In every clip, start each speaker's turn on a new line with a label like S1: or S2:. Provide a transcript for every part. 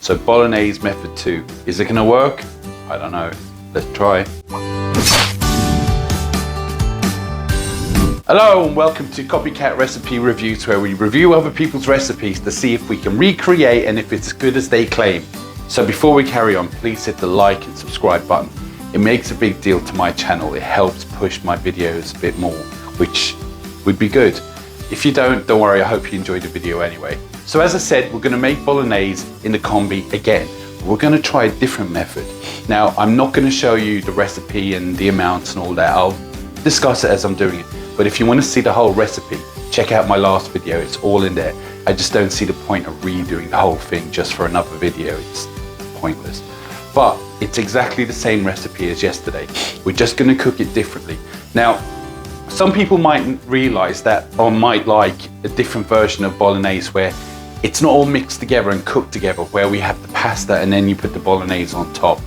S1: So Bolognese method 2. Is it gonna work? I don't know. Let's try. Hello and welcome to Copycat Recipe Reviews, where we review other people's recipes to see if we can recreate and if it's as good as they claim. So before we carry on, please hit the like and subscribe button. It makes a big deal to my channel. It helps push my videos a bit more, which would be good. If you don't worry, I hope you enjoyed the video anyway. So as I said, we're gonna make Bolognese in the Combi again. We're gonna try a different method. Now, I'm not gonna show you the recipe and the amounts and all that. I'll discuss it as I'm doing it. But if you wanna see the whole recipe, check out my last video, it's all in there. I just don't see the point of redoing the whole thing just for another video, it's pointless. But it's exactly the same recipe as yesterday. We're just gonna cook it differently. Now, some people might realize that, or might like a different version of Bolognese where it's not all mixed together and cooked together, where we have the pasta and then you put the Bolognese on top.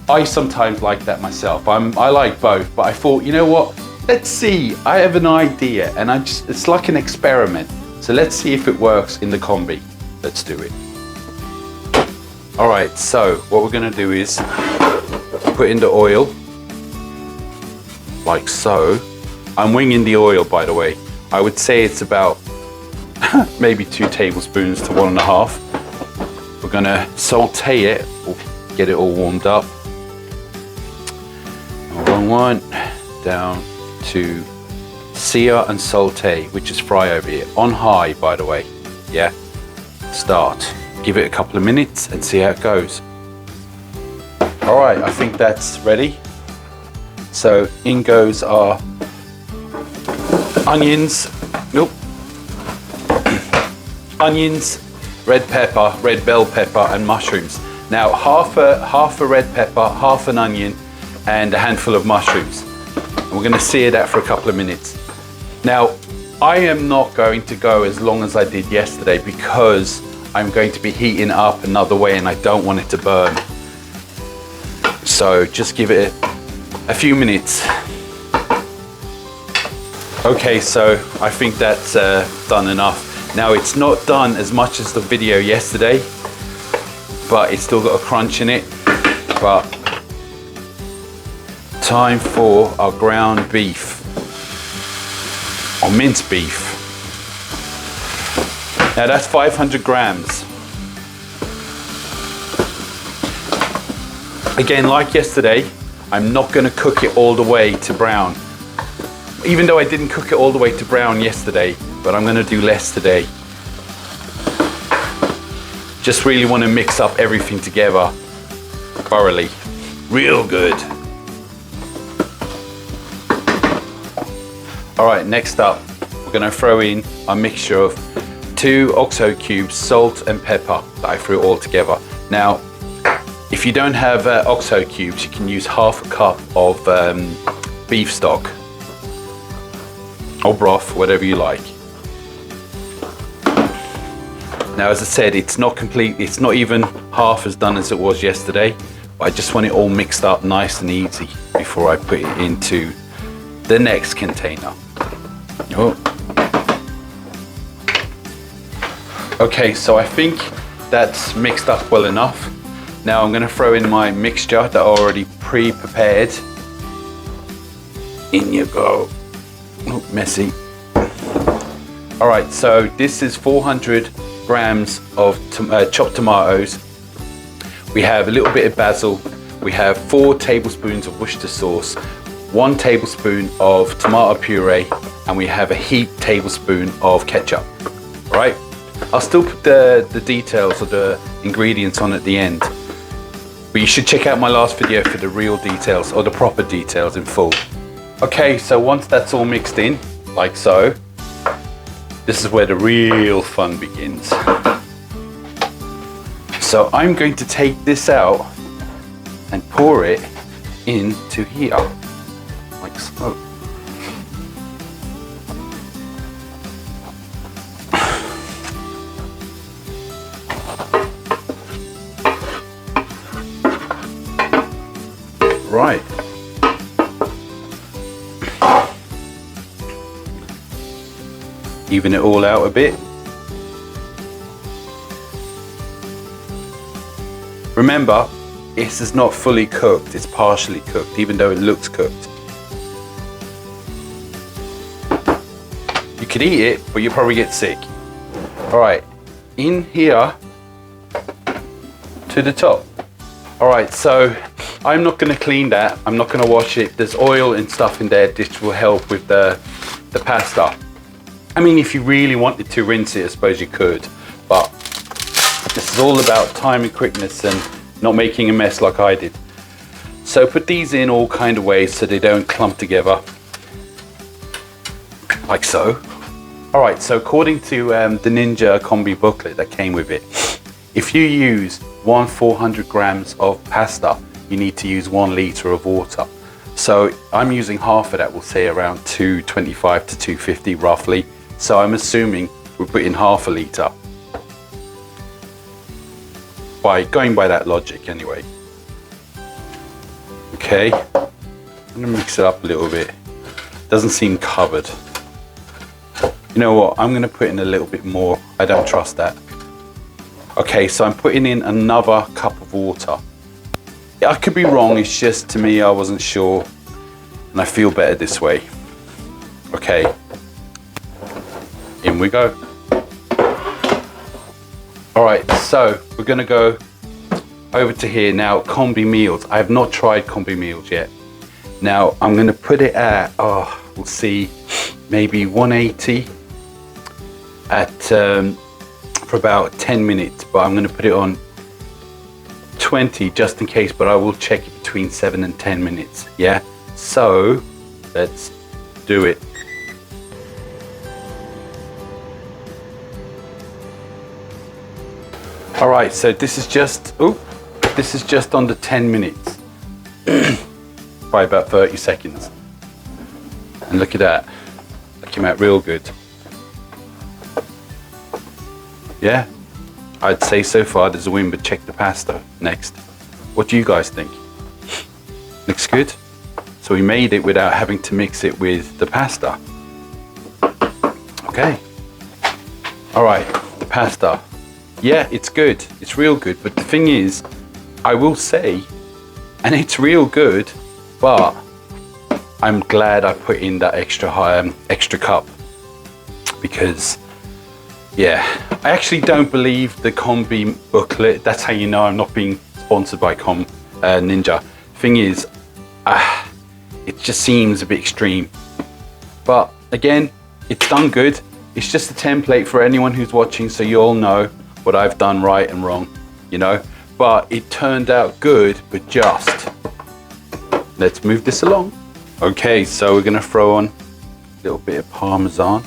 S1: I sometimes like that myself. I like both, but I thought, you know what? Let's see, I have an idea and it's like an experiment. So let's see if it works in the Combi. Let's do it. All right, so what we're gonna do is put in the oil, like so. I'm winging the oil, by the way. I would say it's about maybe 2 tablespoons to 1.5. We're gonna saute it, or get it all warmed up. Wrong one, down to sear and saute, which is fry over here, on high, by the way. Yeah, start. Give it a couple of minutes and see how it goes. All right, I think that's ready. So in goes our onions. Nope. Onions, red pepper, red bell pepper, and mushrooms. Now half a red pepper, half an onion, and a handful of mushrooms. We're going to sear that for a couple of minutes. Now, I am not going to go as long as I did yesterday because I'm going to be heating up another way and I don't want it to burn. So just give it a few minutes. Okay, so I think that's done enough. Now, it's not done as much as the video yesterday, but it's still got a crunch in it. But time for our ground beef, or minced beef. Now that's 500 grams. Again, like yesterday, I'm not gonna cook it all the way to brown. Even though I didn't cook it all the way to brown yesterday, but I'm gonna do less today. Just really wanna mix up everything together thoroughly, real good. All right, next up, we're gonna throw in a mixture of 2 OXO cubes, salt and pepper that I threw all together. Now, if you don't have OXO cubes, you can use half a cup of beef stock or broth, whatever you like. Now, as I said, it's not complete, it's not even half as done as it was yesterday, but I just want it all mixed up nice and easy before I put it into the next container. Oh. Okay, so I think that's mixed up well enough. Now I'm gonna throw in my mixture that I already pre-prepared. In you go. Oh, messy. All right, so this is 400 grams of chopped tomatoes. We have a little bit of basil. We have 4 tablespoons of Worcestershire sauce, 1 tablespoon of tomato puree, and we have a heaped tablespoon of ketchup. All right, I'll still put the details of the ingredients on at the end, but you should check out my last video for the real details, or the proper details in full. Okay, so once that's all mixed in, like so, this is where the real fun begins. So I'm going to take this out and pour it into here, like so. Right. Even it all out a bit. Remember, this is not fully cooked, it's partially cooked, even though it looks cooked. You could eat it, but you'll probably get sick. All right, in here to the top. All right, so I'm not gonna clean that. I'm not gonna wash it. There's oil and stuff in there which will help with the pasta. I mean, if you really wanted to rinse it, I suppose you could, but this is all about time and quickness and not making a mess like I did. So put these in all kind of ways so they don't clump together, like so. All right, so according to the Ninja Combi booklet that came with it, if you use 400 grams of pasta, you need to use 1 liter of water. So I'm using half of that, we'll say around 225 to 250 roughly. So I'm assuming we're putting half a liter. Going by that logic anyway. Okay, I'm gonna mix it up a little bit. Doesn't seem covered. You know what, I'm gonna put in a little bit more. I don't trust that. Okay, so I'm putting in another cup of water. I could be wrong, it's just to me I wasn't sure and I feel better this way. Okay, in we go. All right, so we're gonna go over to here now. Combi meals, I have not tried Combi meals yet. Now I'm gonna put it at, we'll see, maybe 180 at for about 10 minutes, but I'm gonna put it on 20 just in case, but I will check it between 7 and 10 minutes. Yeah, so let's do it. All right, so this is just under 10 minutes by about 30 seconds, and look at that, that came out real good. Yeah, I'd say so far there's a win, but check the pasta next. What do you guys think? Looks good. So we made it without having to mix it with the pasta. Okay. All right, the pasta. Yeah, it's good. It's real good. But the thing is, I will say, and it's real good, but I'm glad I put in that extra cup, because yeah, I actually don't believe the Combi booklet. That's how you know I'm not being sponsored by Ninja. Thing is, it just seems a bit extreme. But again, it's done good. It's just a template for anyone who's watching, so you all know what I've done right and wrong, you know? But it turned out good, but just. Let's move this along. Okay, so we're gonna throw on a little bit of Parmesan.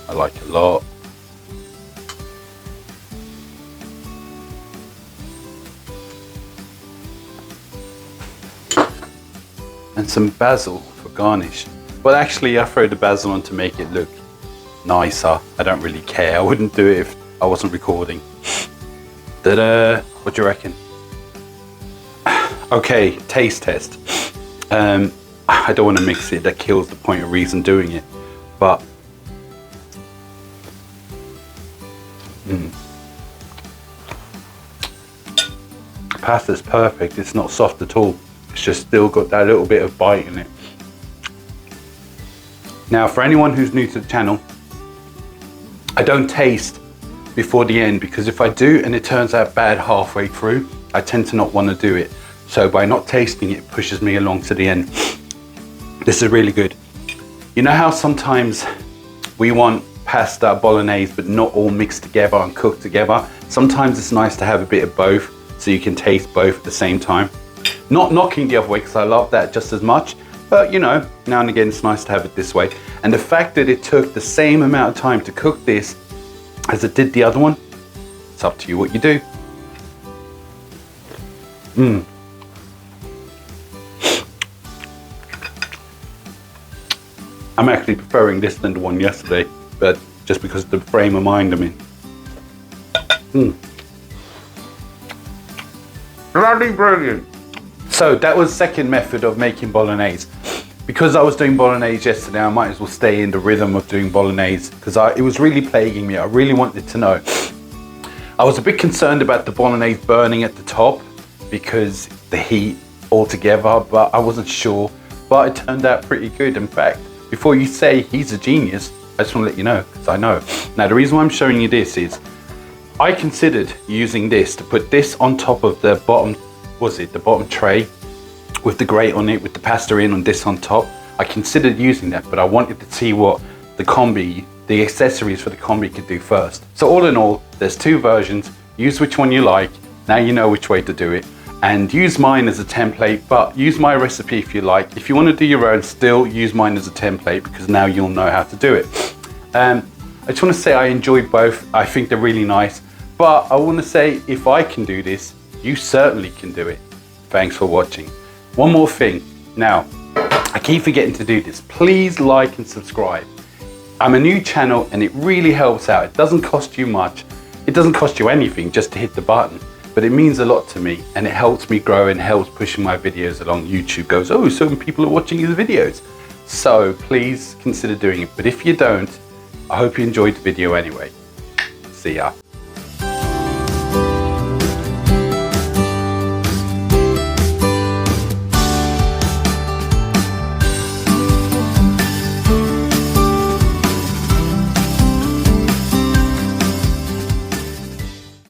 S1: I like it a lot. And some basil for garnish. Well, actually I throw the basil on to make it look nicer. I don't really care. I wouldn't do it if I wasn't recording. Ta-da! What do you reckon? Okay, taste test. I don't want to mix it. That kills the point of reason doing it. But pasta's perfect. It's not soft at all. It's just still got that little bit of bite in it. Now, for anyone who's new to the channel, I don't taste before the end, because if I do and it turns out bad halfway through, I tend to not want to do it. So by not tasting it, pushes me along to the end. This is really good. You know how sometimes we want pasta bolognese but not all mixed together and cooked together? Sometimes it's nice to have a bit of both so you can taste both at the same time. Not knocking the other way, because I love that just as much, but you know, now and again it's nice to have it this way. And the fact that it took the same amount of time to cook this as it did the other one, it's up to you what you do. I'm actually preferring this than the one yesterday, but just because of the frame of mind I'm in. Bloody brilliant. So that was the second method of making bolognese. Because I was doing bolognese yesterday, I might as well stay in the rhythm of doing bolognese, because it was really plaguing me. I really wanted to know I was a bit concerned about the Bolognese burning at the top because the heat altogether, but I wasn't sure. But it turned out pretty good. In fact, before you say he's a genius, I just want to let you know, because I know. Now, the reason why I'm showing you this is I considered using this to put this on top of the bottom, the bottom tray with the grate on it, with the pasta in, on this on top. I considered using that, but I wanted to see what the Combi, the accessories for the Combi could do first. So all in all, there's 2 versions. Use which one you like. Now you know which way to do it. And use mine as a template, but use my recipe if you like. If you want to do your own, still use mine as a template, because now you'll know how to do it. I just want to say I enjoyed both. I think they're really nice, but I want to say if I can do this, you certainly can do it. Thanks for watching. One more thing. Now, I keep forgetting to do this. Please like and subscribe. I'm a new channel and it really helps out. It doesn't cost you much. It doesn't cost you anything just to hit the button. But it means a lot to me and it helps me grow and helps pushing my videos along. YouTube goes, oh, certain people are watching his videos. So please consider doing it. But if you don't, I hope you enjoyed the video anyway. See ya.